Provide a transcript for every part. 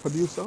Producer?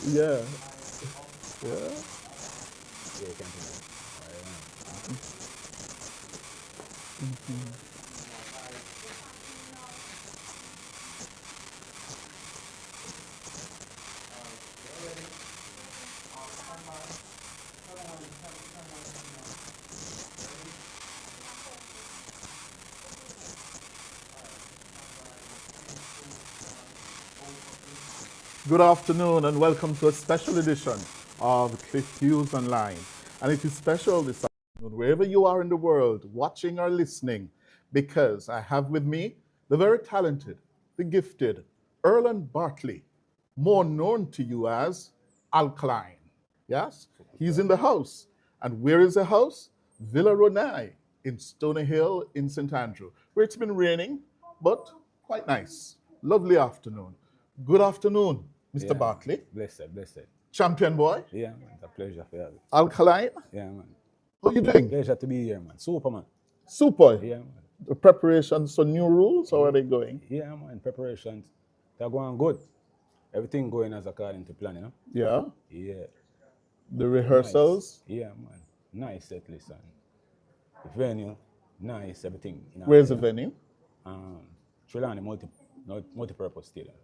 Yeah. Yeah. Good afternoon and welcome to a special edition of Cliff Hughes Online. And it is special this afternoon, wherever you are in the world, watching or listening, because I have with me the very talented, the gifted Erland Bartley, more known to you as Alkaline. Yes, he's in the house. And where is the house? Villa Ronai in Stony Hill in St. Andrew, where it's been raining, but quite nice. Lovely afternoon. Good afternoon, Mr. Yeah, Bartley. blessed, blessed. Champion boy. Yeah, man, it's a pleasure for you. Alkaline. Yeah, man. How you doing? Pleasure to be here, man. Super, man. Super. Yeah, man. The preparations for new rules, how are they going? Yeah, man. Preparations, they're going good. Everything going as according to plan, you know? Yeah. Yeah. The rehearsals. Nice. Yeah, man. Nice set list and the venue, nice, everything. You know, Where's the venue? Trelawney multi-purpose stadium.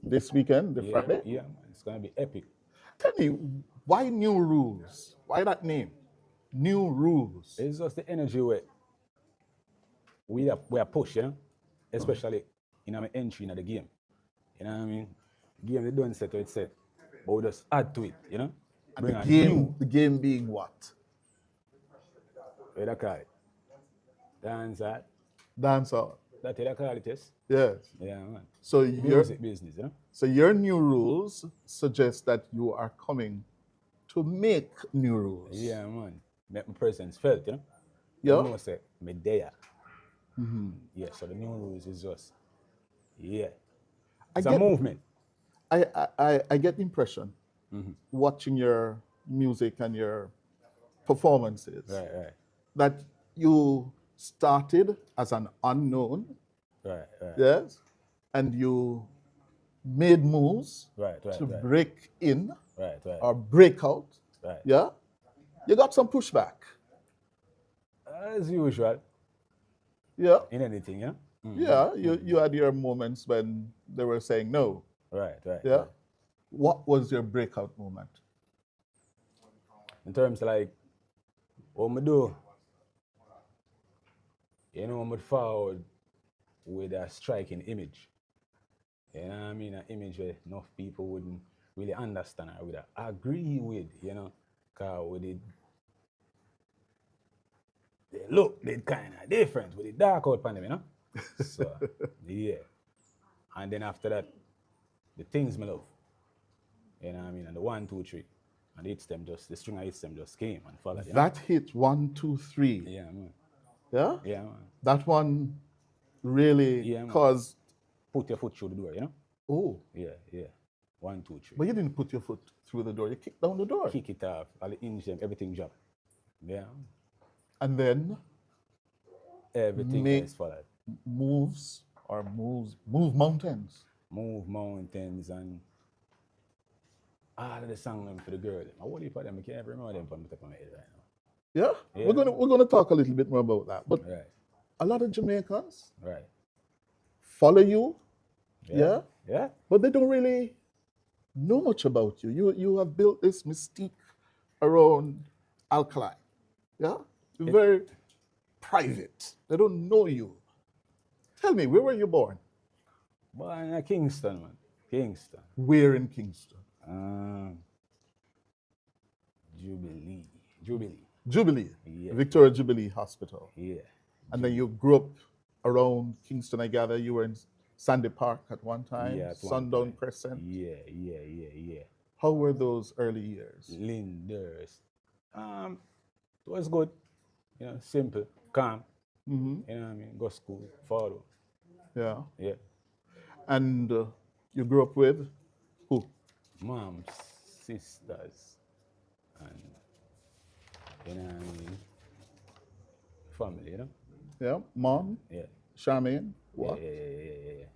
This weekend, the Yeah, Friday. yeah, man. It's gonna be epic. Tell me, why new rules? Why that name? New rules. It's just the energy we are push, you know? Especially in our entry in the game. You know what I mean? Game they don't set to it set. But we just add to it, you know? And Bring the a game, new, the game being what? what they call it? Dance art. Dancehall. That's what they call it, yes? Yes. Yeah, man. So your Music business, you know? so your new rules suggest that you are coming to make new rules. Yeah, man. Make my presence felt, you know? Yeah. You know, say, me there. Yeah, so the new rules is just, yeah. It's a movement. I get the impression watching your music and your performances Right. that you started as an unknown, Right. yes, and you made moves Right. to break in Right. or break out. Right. Yeah, you got some pushback. As usual, Yeah, in anything, you know? yeah. You had your moments when they were saying no. Right. Yeah. What was your breakout moment? In terms of like, what I do, you know, I'm forward with a striking image. You know what I mean? An image where enough people wouldn't really understand or would agree with, you know, because we did they look, they kind of different with the dark out on them, you know? So, yeah. And then after that, the things me love. You know what I mean? And the 1, 2, 3. And the string of hits them just came and followed, you know? That hit 1, 2, 3. Yeah, man. Yeah? Yeah, man. That one really Yeah, man. caused. Put your foot through the door, you know? Oh, Yeah, yeah. 1, 2, 3. but you didn't put your foot through the door. You kicked down the door. Kick it off, all the hinge them, everything drop. Yeah. And then Everything make is followed. move mountains. Move mountains and all of the song them for the girl. I whole heap of them, I can't remember them from the top of my head right now. Yeah? Yeah. We're gonna talk a little bit more about that. But Right, a lot of Jamaicans right. follow you, Yeah. Yeah. but they don't really know much about you. You have built this mystique around Alkaline. Yeah? You're very private. They don't know you. Tell me, where were you born? Born in Kingston, man. Kingston. Where in Kingston? Jubilee. Jubilee. Yeah. Victoria Jubilee Hospital. Yeah. And then you grew up around Kingston, I gather. You were in Sandy Park at one time, Yeah, at one Sundown time. Crescent. Yeah. How were those early years? Linders. It was good. You know, simple, calm. Hmm. You know what I mean? Go school, follow. Yeah. Yeah. And you grew up with who? Moms, sisters, and you know what I mean? Family, you know? Yeah, mom, Yeah. Charmaine, Yeah, what? yeah.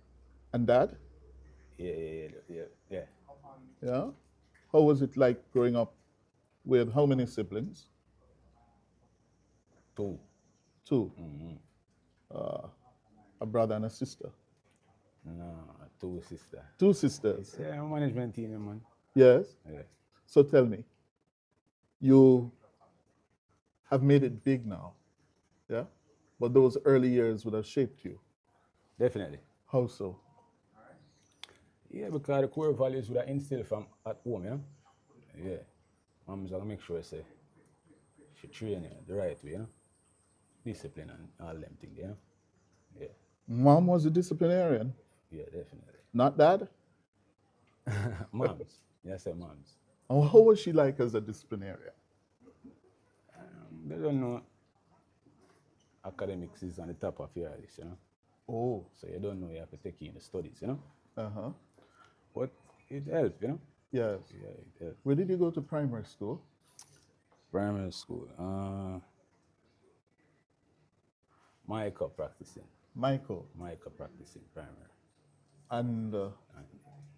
And dad? Yeah. Yeah. How was it like growing up with how many siblings? 2. 2. Mm-hmm. A brother and a sister. No, 2 sister. 2 sisters. Yeah, management team, man. Yes. Yeah. So tell me, you have made it big now, yeah? But those early years would have shaped you. Definitely. How so? Yeah, because the core values would have instilled from at home, you know? Yeah. Mom's gonna make sure say she train you the right way, you know? Discipline and all them things, you know? Yeah. Mom was a disciplinarian, Yeah, definitely. not dad? Moms. Yes, I say moms. And how was she like as a disciplinarian? They don't know academics is on the top of your list, you know? Oh, So you don't know you have to take in the studies, you know? uh-huh. But it helps, you know? Yes. Yeah, it helps. Where did you go to primary school? Primary school. Jamaica practicing. Michael. Jamaica practicing primary. And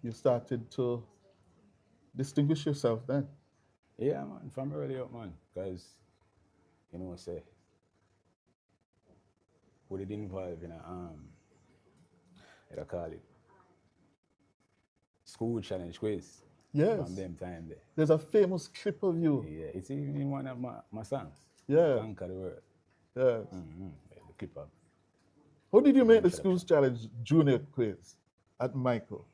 you started to distinguish yourself then? Yeah, man, from early up, man. Because, you know, say, would it involve in a, what I call it, school challenge quiz. Yes. From them time there. There's a famous clip of you. Yeah, it's even in one of my songs. Yeah. Conquer the world. Yes. The clip of. How did you make the schools challenge junior quiz at Michael?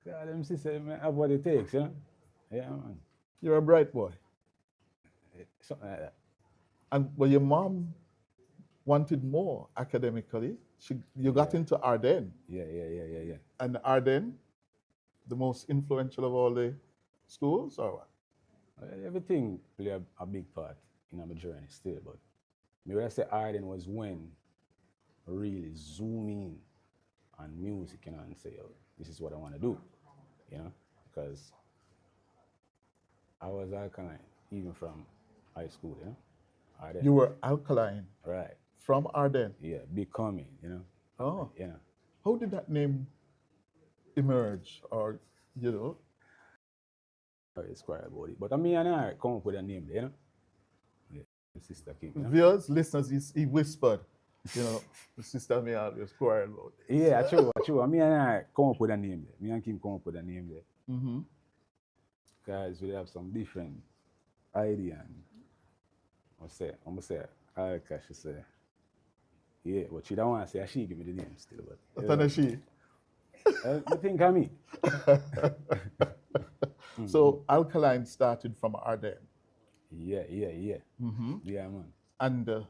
God, them sisters have what it takes, you know? Yeah, man. You're a bright boy. Something like that. But your mom wanted more academically. You got into Ardennes. Yeah. And Ardennes, the most influential of all the schools, or what? Everything play a big part in my journey still, but when I say Arden was when I really zoom in on music, you know, and say, oh, this is what I want to do, you know, because I was alkaline even from high school, you know. Arden. You were Alkaline Right. from Ardennes. Yeah, becoming, you know. Oh. You know. How did that name emerge, or, you know? It's quite about it. But I mean, and I come up with a name there, you know. Yeah, Sister King. You know? Viewers, listeners, he whispered, you know, the sister may always quarrel about it. Yeah, true. I mean, and I come up with a name there. Me and Kim come up with a name there. Mm-hmm. Because we have some different idea. And I'm gonna say, Alka, she say, yeah, but she don't want to say, she give me the name still. But That's she. you think of me? So Alkaline started from Ardennes. Yeah. Mm-hmm. Yeah, man. And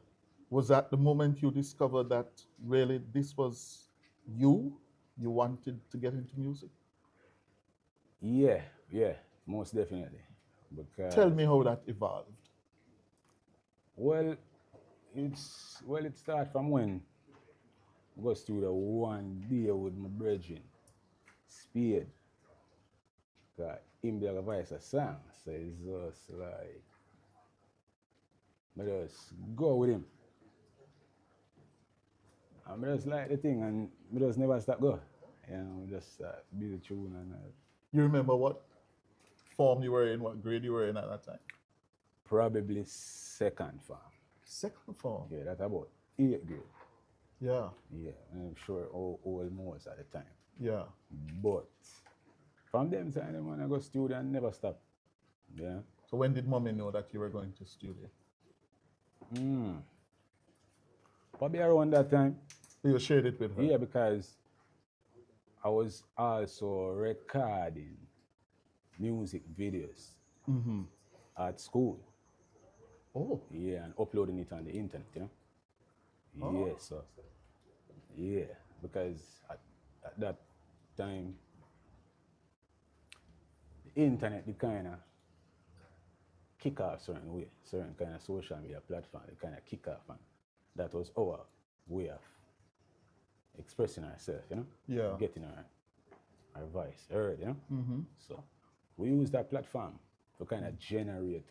Was that the moment you discovered that really this was you? You wanted to get into music? Yeah, yeah, most definitely. Tell Because me how that evolved. well, it started from when I go studio one day with my brethren, Spade. Got him the voice a song, so it's just like I just go with him. And I just like the thing, and I just never stop go. You know, just be the tune and You remember what form you were in, what grade you were in at that time? probably second farm. Second form. Yeah, that's about 8th grade. Yeah, Yeah, I'm sure all old most at the time. yeah. But from them time, when I go studio and never stop. Yeah. So when did mommy know that you were going to studio? Mm. Probably around that time. You shared it with her. Yeah, because I was also recording music videos Mm-hmm. at school. Oh, Yeah, and uploading it on the internet, you know? oh, Yeah, so, yeah, because at that time, the internet, the kind of kick off certain way, certain kind of social media platform, the kind of kick off, and that was our way of expressing ourselves, you know? yeah. Getting our voice heard, you know? Mm-hmm. So we use that platform to kind of generate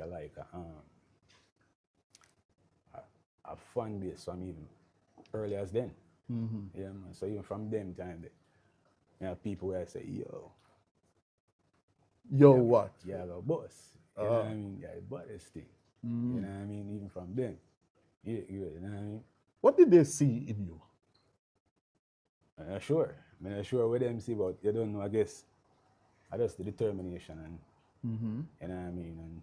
a fan base from even early as then. Mm-hmm. Yeah, man. So even from them time, you know, people where say, yo, Yo, yeah, what? yeah, the boss. You know what I mean? Yeah, but this thing. You know what I mean? Even from them. Yeah, you know what I mean? What did they see in you? I'm not sure. I'm not sure what them see, but you don't know, I guess. I just the determination and Mm-hmm. you know what I mean, and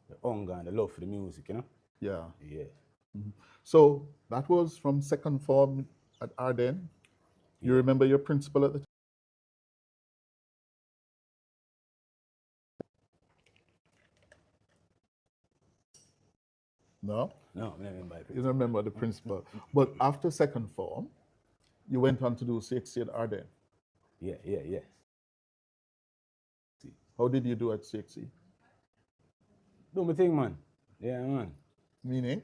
the hunger and the love for the music, you know? Yeah. Yeah. So that was from second form at Arden. You Yeah. remember your principal at the time? No, No, I mean by you don't principle. remember the principal. But after second form, you went on to do CXC at Arden. Yeah, yeah, yeah. See. How did you do at CXC? Do my thing, man. Yeah, man. Meaning,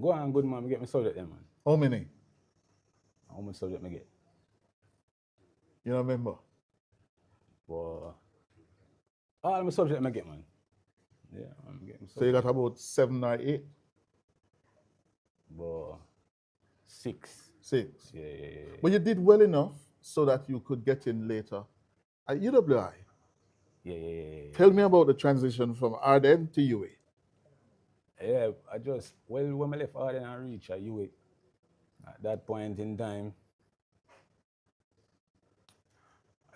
Go on, good man, get my subject there, man. how many? How much subject me get? You don't remember? For all my subject me get, man. Yeah, I'm getting So you subject. got about 7 or 8, But 6. 6. Yeah, yeah, yeah. But you did well enough so that you could get in later at UWI. Yeah, yeah, yeah, yeah. Tell me about the transition from Arden to UA. Yeah, I just, well, when I left Arden and reach at UA, at that point in time,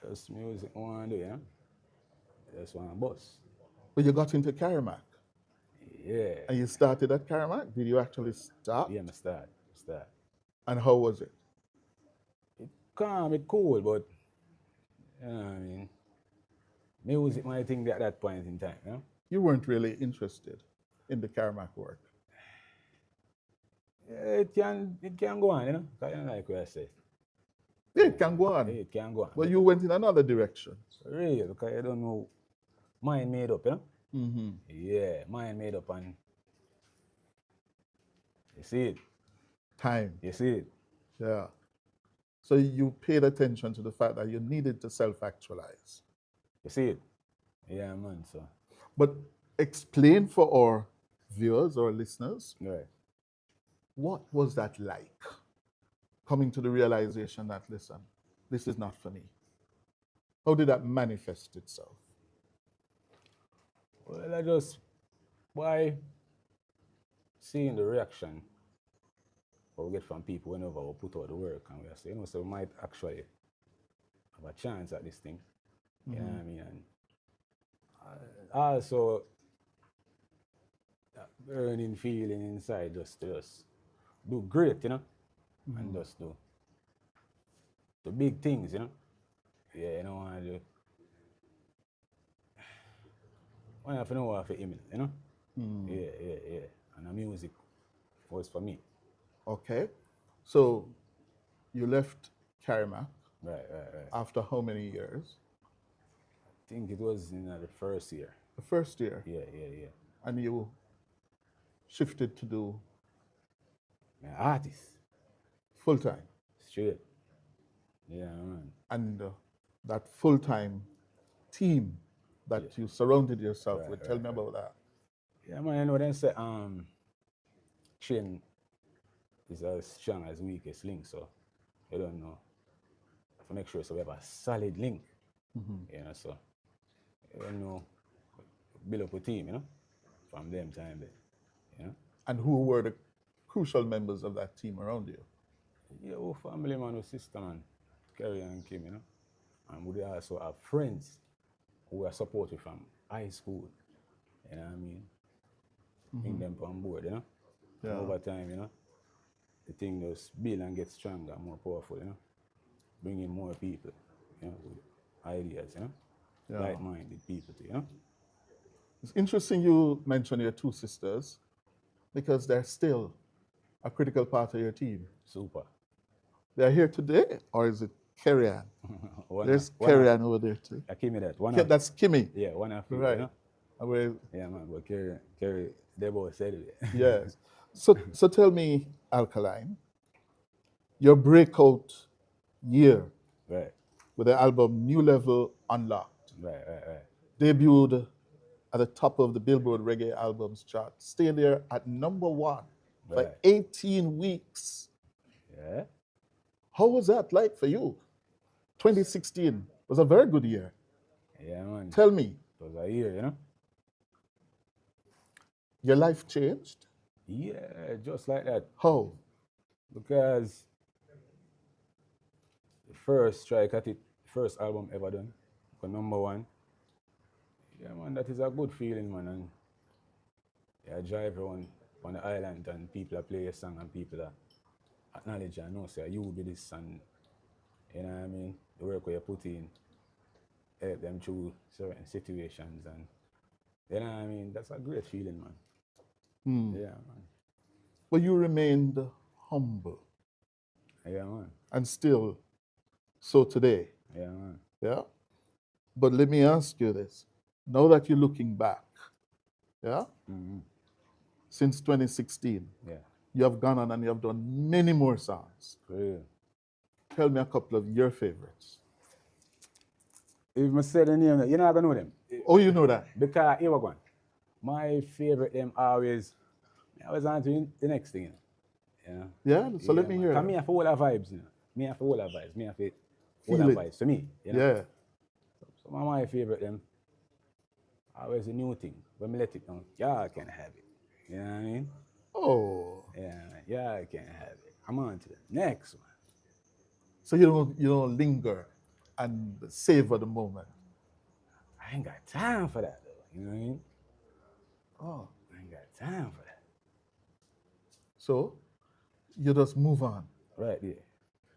just music one day, you know? Just one bus. But you got into Karamak Yeah. and you started at Karamak. Did you actually start? Yeah, I start. And how was it? It calm, it cool, but, you know what I mean? Music my thing at that point in time, you know? You weren't really interested in the Karamak work. Yeah, it can go on, you know? 'Cause you know, like what I say. Yeah, it can go Yeah, on. it can go on. But you went in another direction. Real, because you don't know mind made up, you know? Mm-hmm. Yeah, mind made up and you see it. Time. You see it. Yeah. So you paid attention to the fact that you needed to self actualize. You see it. Yeah, man. So But explain for our viewers or listeners, right. what was that like? Coming to the realization that, listen, this is not for me. How did that manifest itself? Well, I just by seeing the reaction we get from people whenever we put out the work and we say, you know, so we might actually have a chance at this thing. You know what I mean? And also that burning feeling inside just to just do great, you know, and just do the big things, you know. Yeah, you know, I do. I have to know what I aim, you know. Yeah, yeah, yeah. And the music was for me. Okay. So you left Karimak Right. after how many years? I think it was in the first year. The first year. Yeah. And you shifted to do An artist, full time. straight. Yeah, man. And that full time team that Yeah. you surrounded yourself Right, with. Tell right, me right. about that. Yeah, man, you know, then say, chain is as strong as weakest link, so you don't know. To make sure so we have a solid link, you know, so you don't know, build up a team, you know, from them time there, you know. And who were the crucial members of that team around you? Yeah, our family man, our sister man, Kerry and Kim, you know. And we also have friends who are supported from high school, you know what I mean? Bring them on board, you know. And Yeah. over time, you know, the thing just build and get stronger, more powerful, you know. Bring in more people, you know, with ideas, you know. Yeah. Like-minded people, too, you know. It's interesting you mention your two sisters because they're still a critical part of your team. Super. They're here today, or is it Kerry Ann? There's One Kerry Ann over there too. I give me that. That's Kimmy. Yeah, one of you, Right. you know. And we're- Yeah, man, but Kerry, they both said it. yes. So tell me, Alkaline, your breakout year Right, with the album New Level Unlocked, right. debuted at the top of the Billboard Reggae Albums chart, stayed there at #1 for Right. 18 weeks. Yeah. How was that like for you? 2016 was a very good year. Yeah, man. Tell me, It was a year, you know. your life changed? Yeah, just like that. How? Because the first strike at it, first album ever done, for #1. Yeah, man, that is a good feeling, man. And yeah, drive everyone on the island and people are play your song and people are acknowledge and know say you will be this and you know what I mean? The work where you put in, help them through certain situations and you know what I mean? That's a great feeling, man. Yeah, man. But you remained humble Yeah, man. and still so today. Yeah, man. Yeah? But let me ask you this. Now that you're looking back, yeah? Since 2016, Yeah. you have gone on and you have done many more songs. For real. Tell me a couple of your favorites. If I say the name, you're not gonna know them. Oh, you know that? Because here we go. My favorite them always on to the next thing, you know. Yeah? So let me man. hear Cause that. me have all the vibes, you know. Me have all the vibes. Me have all Feel the it. vibes. To me, you know. Yeah. So my favorite them always a new thing. When me let it down, y'all can have it. You know what I mean? Oh. Yeah, y'all can have it. I'm on to the next one. So you don't linger and savor the moment. I ain't got time for that though. You know what I mean? Oh. I ain't got time for that. So you just move on. Right there.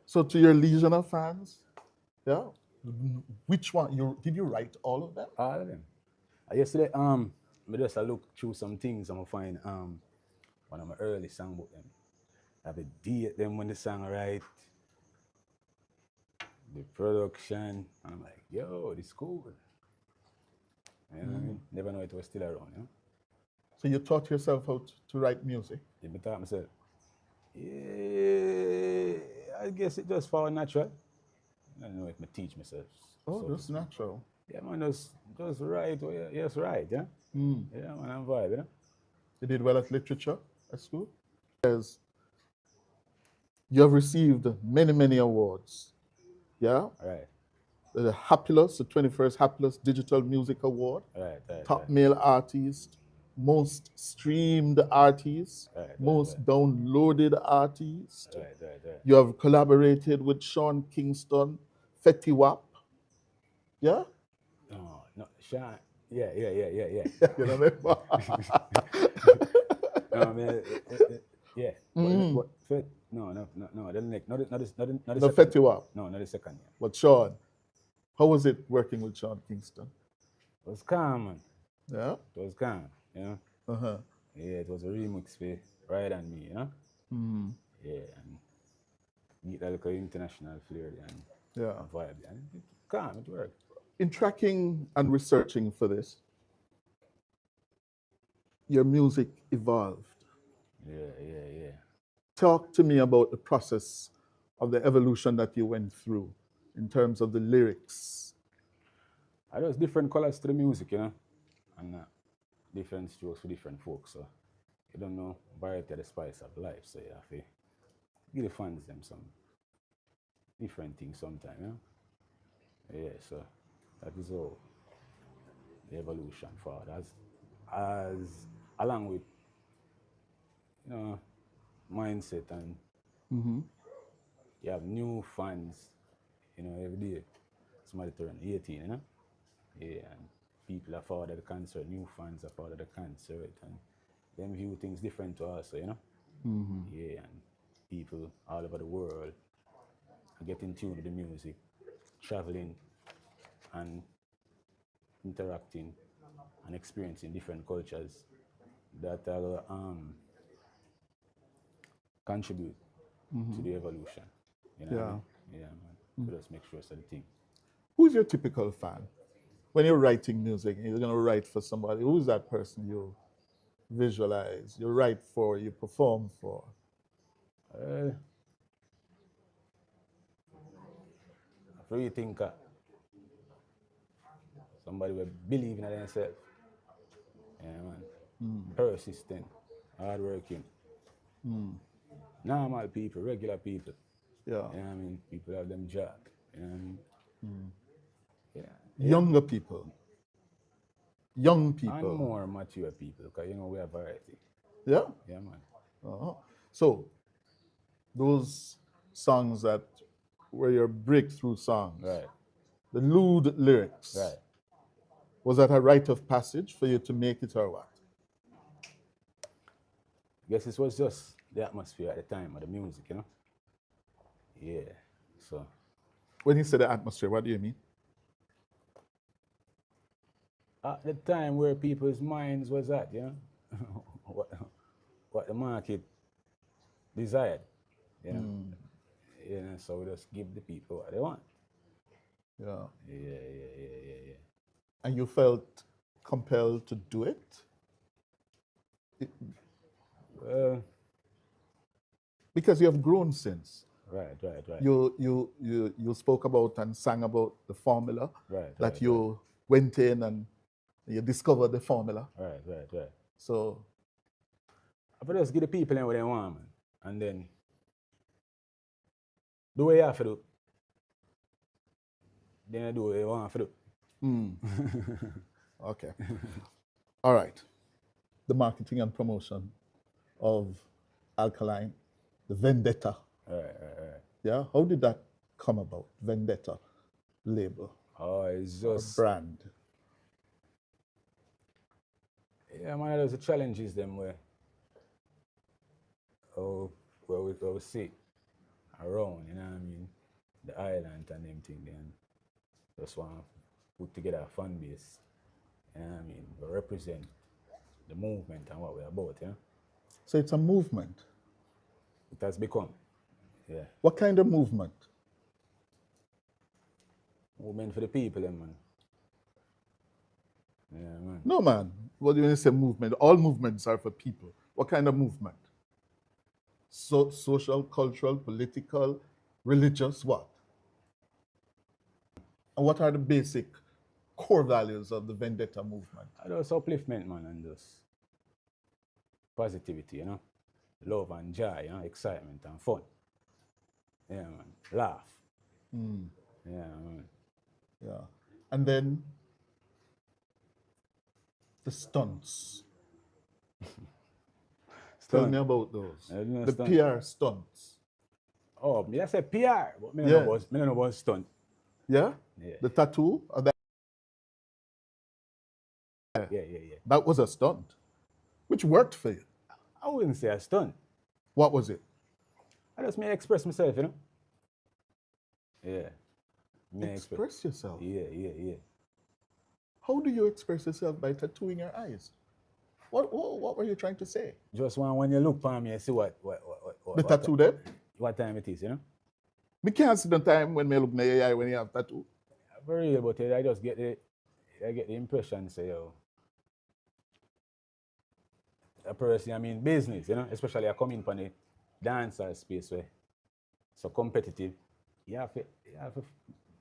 So to your Legion of fans, yeah, which one did you write all of them? All of them. Yesterday, I just look through some things. I'm gonna find one of my early songbook them. I have a date them when the song right, the production, and I'm like, yo, this cool. You know what I mean? Never know it was still around, you know? So you taught yourself how to write music. Then I thought myself, yeah, I guess it just found natural. I don't know if I teach myself. Oh, so to that's speak. natural. Yeah, man, just right. Yes, right, yeah? Yeah, man, I'm vibe, you know? You did well at literature at school. Yes. You have received many, many awards. Yeah? Right, The Happilus, the 21st Happilus Digital Music Award, right. top male artist, most streamed artist, Right, most downloaded artist. Right. You have collaborated with Sean Kingston, Fetty Wap. Yeah? No, Sean. Yeah. You remember? No, man. Yeah. No. The next, not the The second. Fetty Wap. No, not the second. Yeah. But Sean, how was it working with Sean Kingston? It was calm, man. Yeah? It was calm, you know. Uh-huh. Yeah, it was a remix for ride on me, you know? Mm. Yeah, and meet like an international flair and Yeah. a vibe. And it calm, it work. In tracking and researching for this, your music evolved. Yeah, yeah, yeah. Talk to me about the process of the evolution that you went through in terms of the lyrics. I just different colors to the music, you know? And different strokes for different folks. So you don't know variety of the spice of life. So you have to give the fans them some different things sometimes, you know? Yeah, so that is all the evolution forward. As along with, you know, mindset and Mm-hmm. you have new fans, you know, every day. Somebody turn 18, you know? Yeah, and people are forward of the concert, new fans are forward of the concert, and them view things different to us, so, you know? Mm-hmm. Yeah, and people all over the world are getting tuned with the music, traveling and interacting and experiencing different cultures that contribute to the evolution. You know what I Yeah. mean? Yeah, man. So just make sure it's a thing. Who's your typical fan? When you're writing music, you're going to write for somebody. Who's that person you visualize, you write for, you perform for? Uh, I really think somebody will believe in themselves. Yeah, man. Persistent, hardworking, normal people, regular people. Yeah. You know what I mean? People have them job. You know what I mean? Yeah. Yeah. Younger people. Young And people. more mature people, because you know we have variety. Yeah. Yeah, man. Uh-huh. So those songs that were your breakthrough songs, Right. the lewd lyrics, Right. was that a rite of passage for you to make it or what? Guess it was just the atmosphere at the time of the music, you know? Yeah. So When you say the atmosphere, what do you mean? at the time where people's minds was at, you know, what, what the market desired, you know. You know, so we just give the people what they want. Yeah. Yeah. And you felt compelled to do it? Well, Because you have grown since. right. You spoke about and sang about the formula that Right. you went in and you discovered the formula. Right. So But just give the people what they want, man. And then do what you have to do. Then I do what you want to do. okay. All right. The marketing and promotion of Alkaline, the Vendetta. Right. Yeah. How did that come about? Vendetta label Oh, it's or just, brand. yeah, man, there's the challenges them where we sit around, you know what I mean? The island and them thing, then just want to put together a fan base, you know what I mean? We represent the movement and what we're about, you know? So it's a movement. It has become, yeah, What kind of movement? movement for the people, man. Yeah, man. No, man. What do you mean say movement? All movements are for people. What kind of movement? So, social, cultural, political, religious, what? And what are the basic core values of the Vendetta movement? Just upliftment, man, and just positivity, you know? Love and joy, you know? Excitement and fun. Yeah, man. Laugh. Yeah, man. Yeah. And then the stunts. Tell me about those. The Stunt. PR stunts. Oh, me I say PR, but me Yeah. don't know about stunt. Yeah? Yeah. The tattoo? Yeah. That was a stunt, which worked for you. I wouldn't say a stunt. What was it? I just may express myself, you know? Yeah. Express yourself. Yeah. How do you express yourself by tattooing your eyes? What were you trying to say? Just when you look for me, you see The tattoo there? what time it is, you know? Me can't see the time when me look in the eye when you have tattoo. For real, but I just I get the impression, say, yo, a person, I mean, business, you know, especially I come in from the dancer space where so competitive, you have to,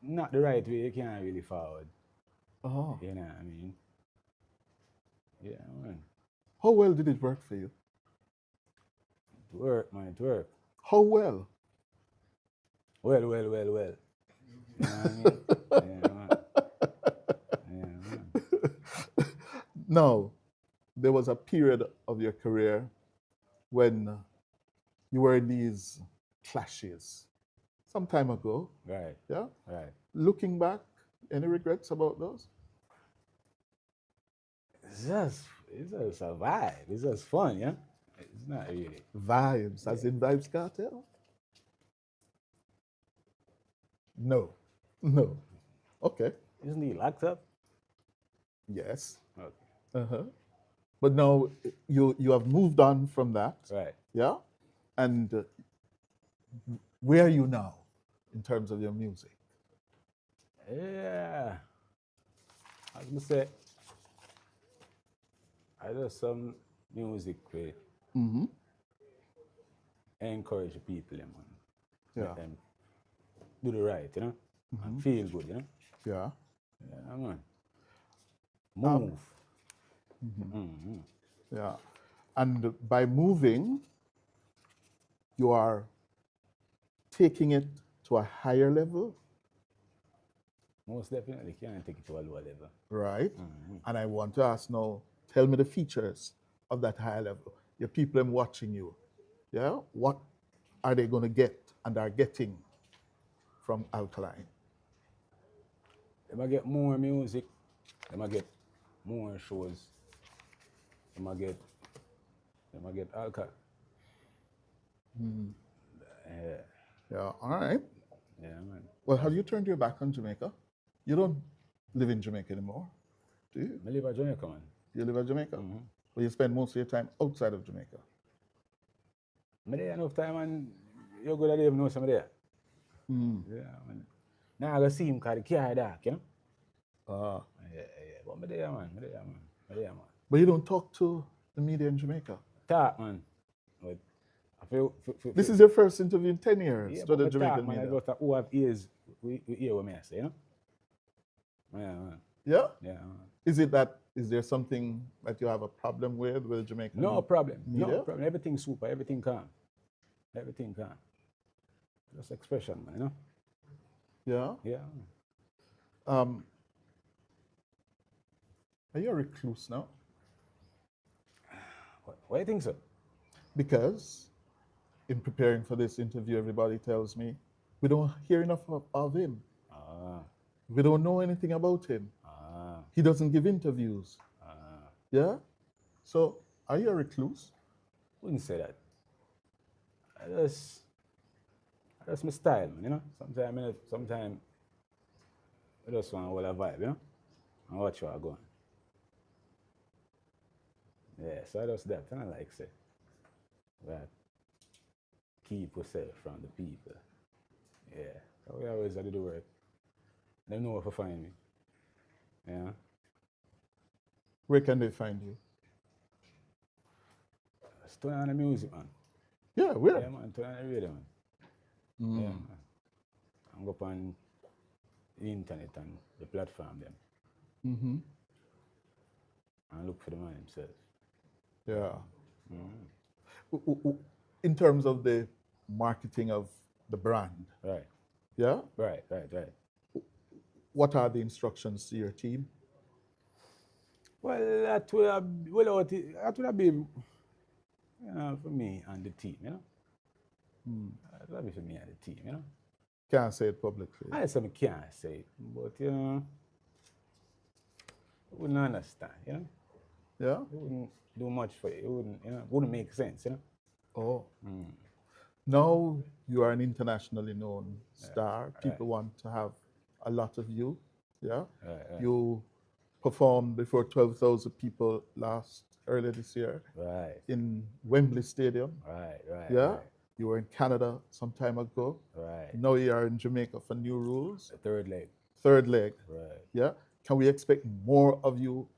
not the right way, you can't really forward. Oh. You know what I mean? Yeah, man. How well did it work for you? It work, man, it work. How well? Well. You know what I mean? Yeah, man. Yeah, man. Now, there was a period of your career when you were in these clashes some time ago. Right, Yeah? right. Looking back, any regrets about those? It's just a vibe. It's just fun, yeah? It's not really. Vibes, as in Vibes Cartel? No. No. Okay. Isn't he locked up? Yes. Okay. Uh-huh. But now you have moved on from that. Right. Yeah? And where are you now in terms of your music? Yeah. As I say, I do some music where Mm-hmm. encourage the people, man. Yeah. Let them do the right, you know? And feel good, you know? Yeah. Yeah, man. Move. Mm-hmm. Yeah. And by moving, you are taking it to a higher level, Most definitely can't take it to a lower level. right? And I want to ask now, tell me the features of that higher level. Your people are watching you. Yeah? What are they going to get and are getting from Alkaline? They might get more music, they might get more shows, they might get alcohol. Yeah, Yeah, all right. yeah, man. Well, have you turned your back on Jamaica? You don't live in Jamaica anymore, do you? I live in Jamaica, man. You live in Jamaica? But you spend most of your time outside of Jamaica. I there enough time and you're good at even know some there. Yeah, man. Now I go see him because the car dark, you know? Ah. Yeah. But I'm there, man. But you don't talk to the media in Jamaica. Talk, man. But I feel, This is your first interview in 10 years yeah, to but the me Jamaican talk, man. I media. just who have ears, we hear what me I say, you know? Yeah, man. Yeah? Yeah, man. Is there something that you have a problem with the Jamaican No problem. media? No problem. Everything super. Everything calm. Everything calm. Just expression, man. You know. Yeah? Yeah. Are you a recluse now? Why you think so? Because in preparing for this interview, everybody tells me we don't hear enough of him. Ah. We don't know anything about him. Ah. He doesn't give interviews. Ah. Yeah? So, are you a recluse? Wouldn't say that. That's my style, man. You know. Sometimes I just want to hold a vibe, you know, and watch where I go. Yeah. So I just that. And I like say that keep yourself from the people. Yeah. So we always have to do work. They know where to find me. Yeah. Where can they find you? Just turn on the music, man. Yeah, where? Yeah, man. Turn on the radio, man. Yeah, man. And go up on the internet and the platform them. And look for the man himself. Yeah. In terms of the marketing of the brand, Right. yeah? Right. What are the instructions to your team? Well, that would have been for me and the team, you know. That would be for me and the team, you know. Can't say it publicly. I say I can't say it, but you know, I wouldn't understand, you know. Yeah? It wouldn't do much for you. It wouldn't make sense, you know. Oh. Now you are an internationally known star. People want to have a lot of you. Yeah? Right. You performed before 12,000 people earlier this year Right, in Wembley Stadium. right, right, Yeah. right, You were in Canada some time ago. right. Now you are in Jamaica for New Rules. The third leg. Third leg. Right. Yeah. Can we expect more of you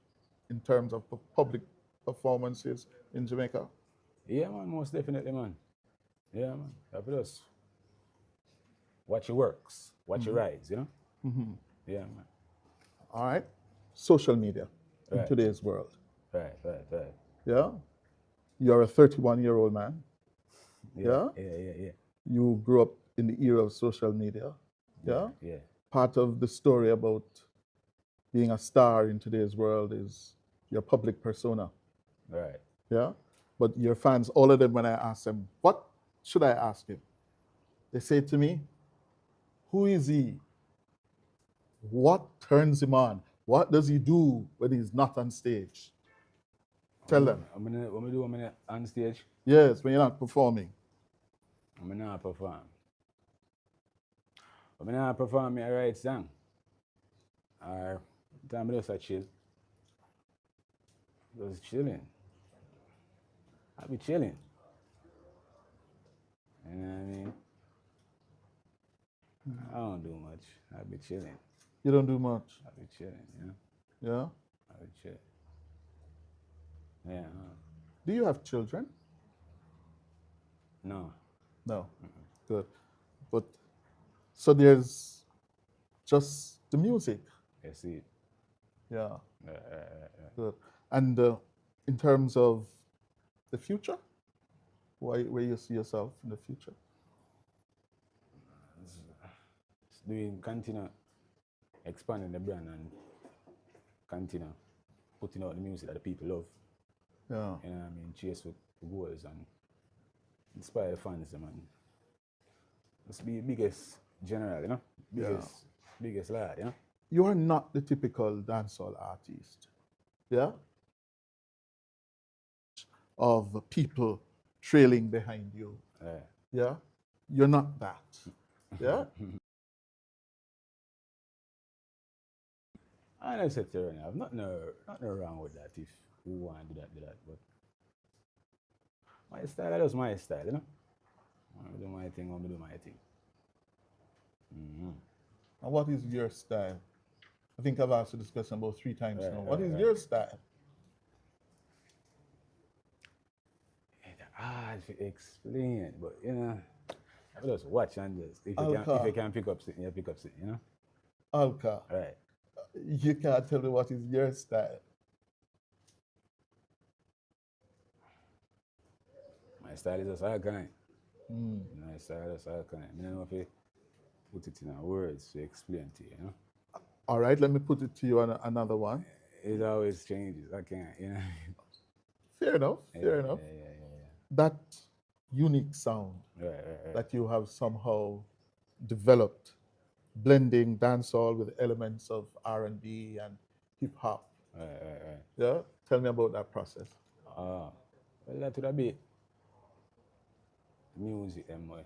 in terms of public performances in Jamaica? Yeah, man, most definitely, man. Yeah, man. That just watch your works, watch your rise, you know? Yeah, man. All right. Social media in Right, today's world. right, right, right. Yeah. You're a 31-year-old man. Yeah, Yeah. yeah, yeah, yeah. You grew up in the era of social media. Yeah, Yeah. yeah. Part of the story about being a star in today's world is your public persona. Right. Yeah. But your fans, all of them, when I ask them, what should I ask him? They say to me, who is he? What turns him on? What does he do when he's not on stage? Tell them. I'm gonna on stage. Yes, when you're not performing. I'm gonna perform. I'm gonna perform me a right song. Or time I just a chill. Just chilling. I be chilling. You know what I mean? I don't do much. I be chilling. You don't do much. I be chilling, you know? Yeah. I be chilling. Yeah. Do you have children? No. No. Good. But so there's just the music. I see it. Yeah. Right, right, right, right. Good. And in terms of the future, where you see yourself in the future? It's doing continue expanding the brand and continue putting out the music that the people love. Yeah. You know what I mean? Chase with goals and inspire fans, man. It's the biggest general, you know? Biggest lad, you know? You are not the typical dancehall artist. Yeah. Of people trailing behind you. Right. Yeah. You're not that. Yeah. I never said to I've nothing wrong with that if you want to do that. But my style, that was my style, you know? I do my thing, I do my thing. And what is your style? I think I've asked you this question about 3 times now. What is your style? It's hard to explain, but you know, I just watch and just if you can pick up something, you pick up something, you know? Alka, Right. you can't tell me what is your style. My style is just alkaline. My style is alkaline. I don't know if you put it in words to explain to you, you know? All right, let me put it to you on another one. It always changes. I can't, you know? Fair enough, fair enough. That unique sound Right. that you have somehow developed, blending dancehall with elements of R&B and hip hop. Right. Yeah, tell me about that process. Well, that would be music, them way.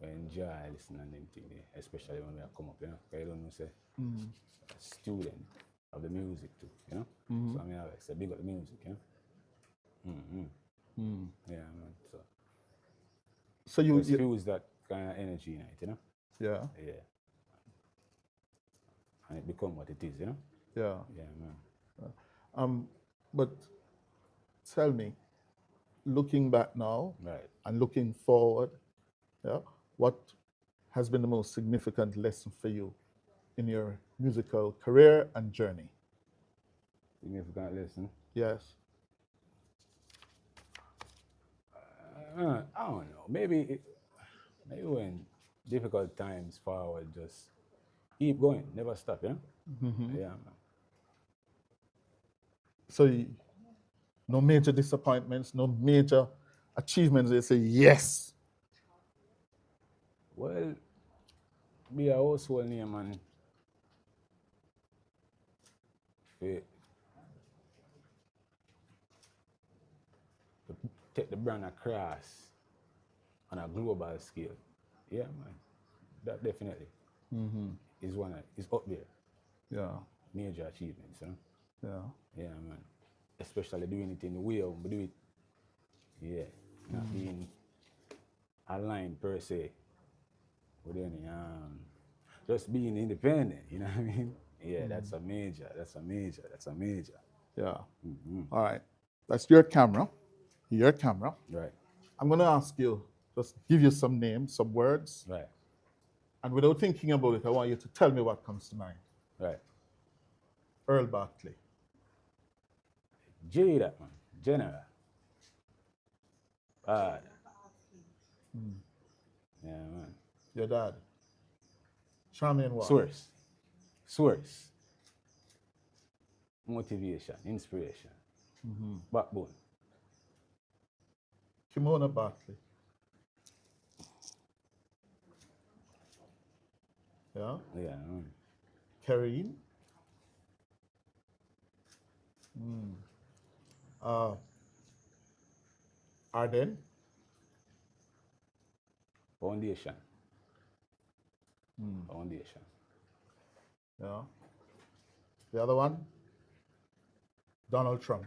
We enjoy listening and them thing, especially when we come up, you know? Because you don't know, say, a student of the music too, you know? So I mean, I say big up the music, you know? Yeah, man. So you, Just fuse that kind of energy in it, you know? yeah, Yeah. And it become what it is, you know? yeah. Yeah, man. But tell me, looking back now Right. and looking forward, yeah, what has been the most significant lesson for you in your musical career and journey? Significant lesson. Yes. I don't know. Maybe when difficult times forward, just keep going, never stop, you know? Yeah, man. So no major disappointments, no major achievements. They say yes. Well, be a household name and fi- to take the brand across on a global scale. Yeah, man. That definitely is up there. Yeah. major achievements, you know? Yeah. Yeah, man. Especially doing it in the way we do it. Yeah. Not being aligned per se with any just being independent, you know what I mean? Yeah, that's a major, that's a major, that's a major. Yeah. All right. That's your camera. Your camera. Right, I'm going to ask you, just give you some names, some words, right, and without thinking about it, I want you to tell me what comes to mind. right. Earl Barkley. J that man. General. Bad. Yeah, man. Your dad. Charmaine Ward. Source. Source. Motivation. Inspiration. Backbone. Kimona Barkley. Yeah. Yeah, man. Karine. Arden. Foundation. Foundation. Yeah. The other one, Donald Trump.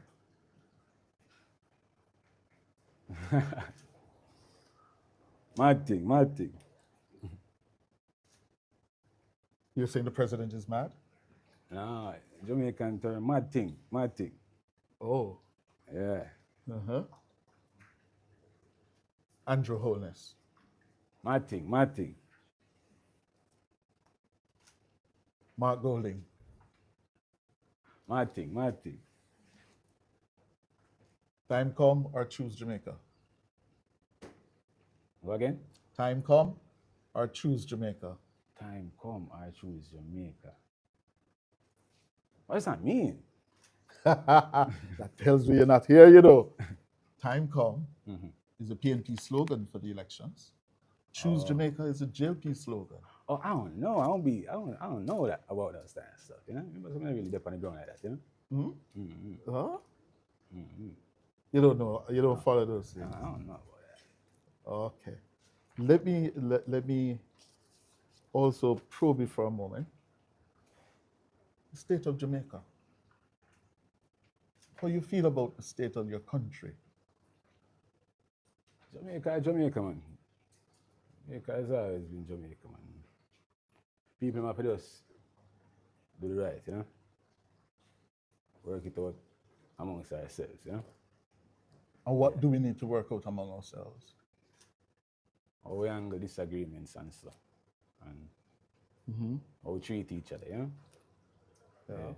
Mad thing, mad thing. You're saying the president is mad? Nah, Jamaican term, mad thing, mad thing. Oh. Yeah. Uh-huh. Andrew Holness. Mad thing, mad thing. Mark Golding. Mad thing, mad thing. Time come or choose Jamaica? Go again? Time come or choose Jamaica? Time come, I choose Jamaica. What does that mean? That tells me you're not here, you know. Time come is a PNP slogan for the elections. Choose Jamaica is a JLP slogan. Oh, I don't know. I don't know that about that kind of stuff, you know? Because I'm not really deep on the ground like that, you know? Huh? You don't know. You don't follow those things. I don't know about that. Okay. Let me also probe you for a moment. The state of Jamaica. How you feel about the state of your country? Jamaica, man. Jamaica has always been Jamaica, man. People have to just do the right, you know? Work it out amongst ourselves, you know? And what do we need to work out among ourselves? How we handle disagreements and stuff. And how we treat each other, you know? Yeah.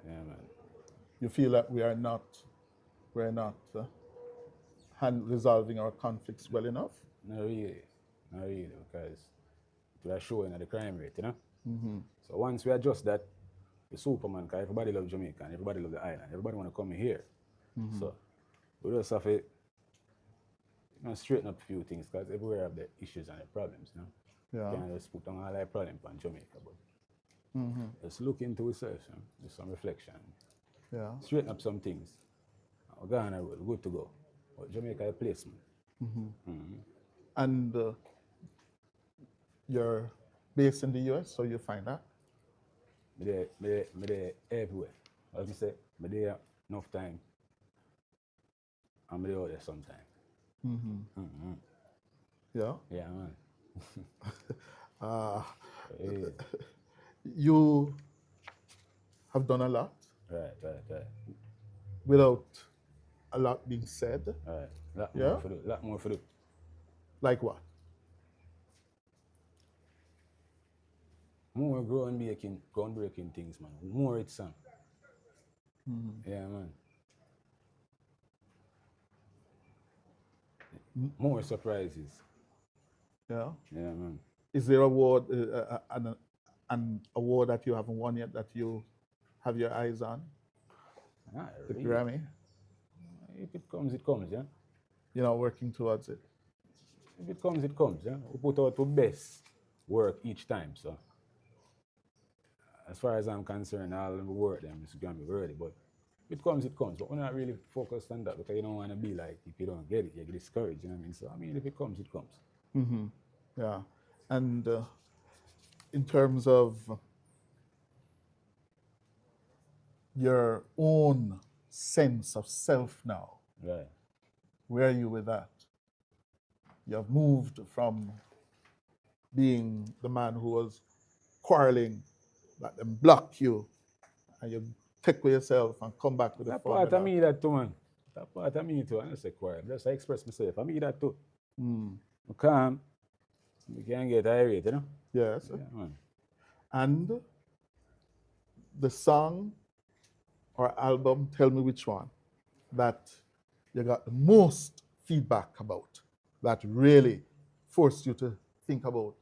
Yeah, man. You feel that we're not resolving our conflicts well enough? Not really, because we are showing at the crime rate, you know? So once we adjust that, the Superman, because everybody loves Jamaica and everybody loves the island. Everybody want to come here. So we just have to, you know, straighten up a few things, because everywhere have the issues and the problems, you know? Yeah. You can't just put on all our problems on Jamaica, but just look into ourselves, you know? Do some reflection. Yeah. Straighten up some things. We're going on a road, good to go. But Jamaica is a place, man. And you're based in the US, so you find that? Me there everywhere. As I say, me there enough time. I'm there out there sometime. Yeah. Yeah, man. Yeah. You have done a lot Right. without a lot being said. Right. Lot Yeah? more for do. Lot more for do. Like what? More groundbreaking things, man. More it's on. Yeah, man. More surprises. Yeah. Yeah, man. Is there an award that you haven't won yet that you have your eyes on? Not The really. Grammy? If it comes, it comes, yeah? You're not working towards it. If it comes, it comes, yeah? We put out our best work each time, so. As far as I'm concerned, all the work them is going to be worthy, but if it comes, it comes. But we're not really focused on that, because you don't want to be like, if you don't get it, you get discouraged, you know what I mean? So, I mean, if it comes, it comes. Yeah. And in terms of your own sense of self now. Right. Where are you with that? You have moved from being the man who was quarreling, let them block you, and you take with yourself and come back with a That part of formula. me that too, man. That part of me too. I don't say quiet. Just I express myself. I me that too. Mm. I calm. You can't get irate, you know? Yes. Yeah, man. And the song or album, tell me which one, that you got the most feedback about, that really forced you to think about,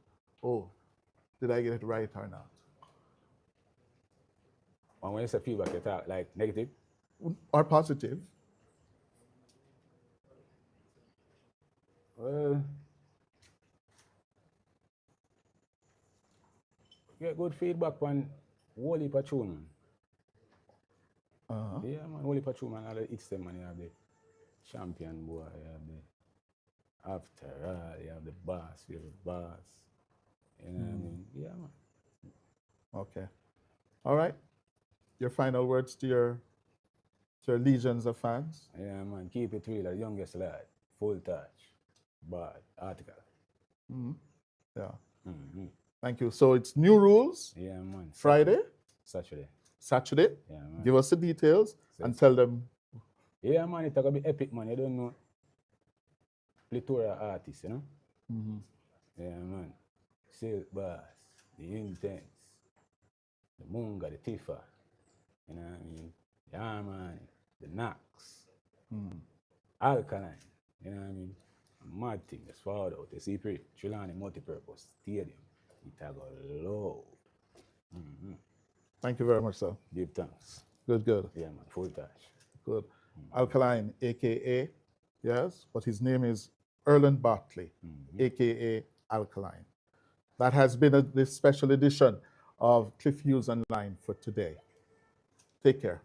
oh, did I get it right or not? And when you say feedback, you talk like negative. Or positive? Well, get good feedback on whole heap of tune, man. Uh-huh. Yeah, man, whole heap of tune, man. All the hits them, man. You have the champion boy, you have the after all, you have the boss, you have the boss. You know what I mean? Yeah, man. Okay. All right. Your final words to your legions of fans? Yeah, man. Keep it real, the youngest lad. Full touch. Bad. Article. Yeah. Mm-hmm. Thank you. So it's new rules, Yeah, man. Friday, Saturday. Saturday. Yeah, man. Give us the details and Yes. tell them. Yeah, man, it's gonna be epic, man. You don't know plethora artists, you know? Yeah, man. Silk Bass, the Intense, the Munga, the Tifa, you know what I mean? The Armani, the Knox, Alkaline, you know what I mean? A mad thing, that's forward out, the Cypriot, Trelawney Multipurpose Stadium. It a go low. Thank you very much, sir. Give thanks. Good, good, Yeah, man, full touch. good. Alkaline, aka, yes, but his name is Erland Bartley, aka Alkaline. That has been this special edition of Cliff Hughes Online for today. Take care.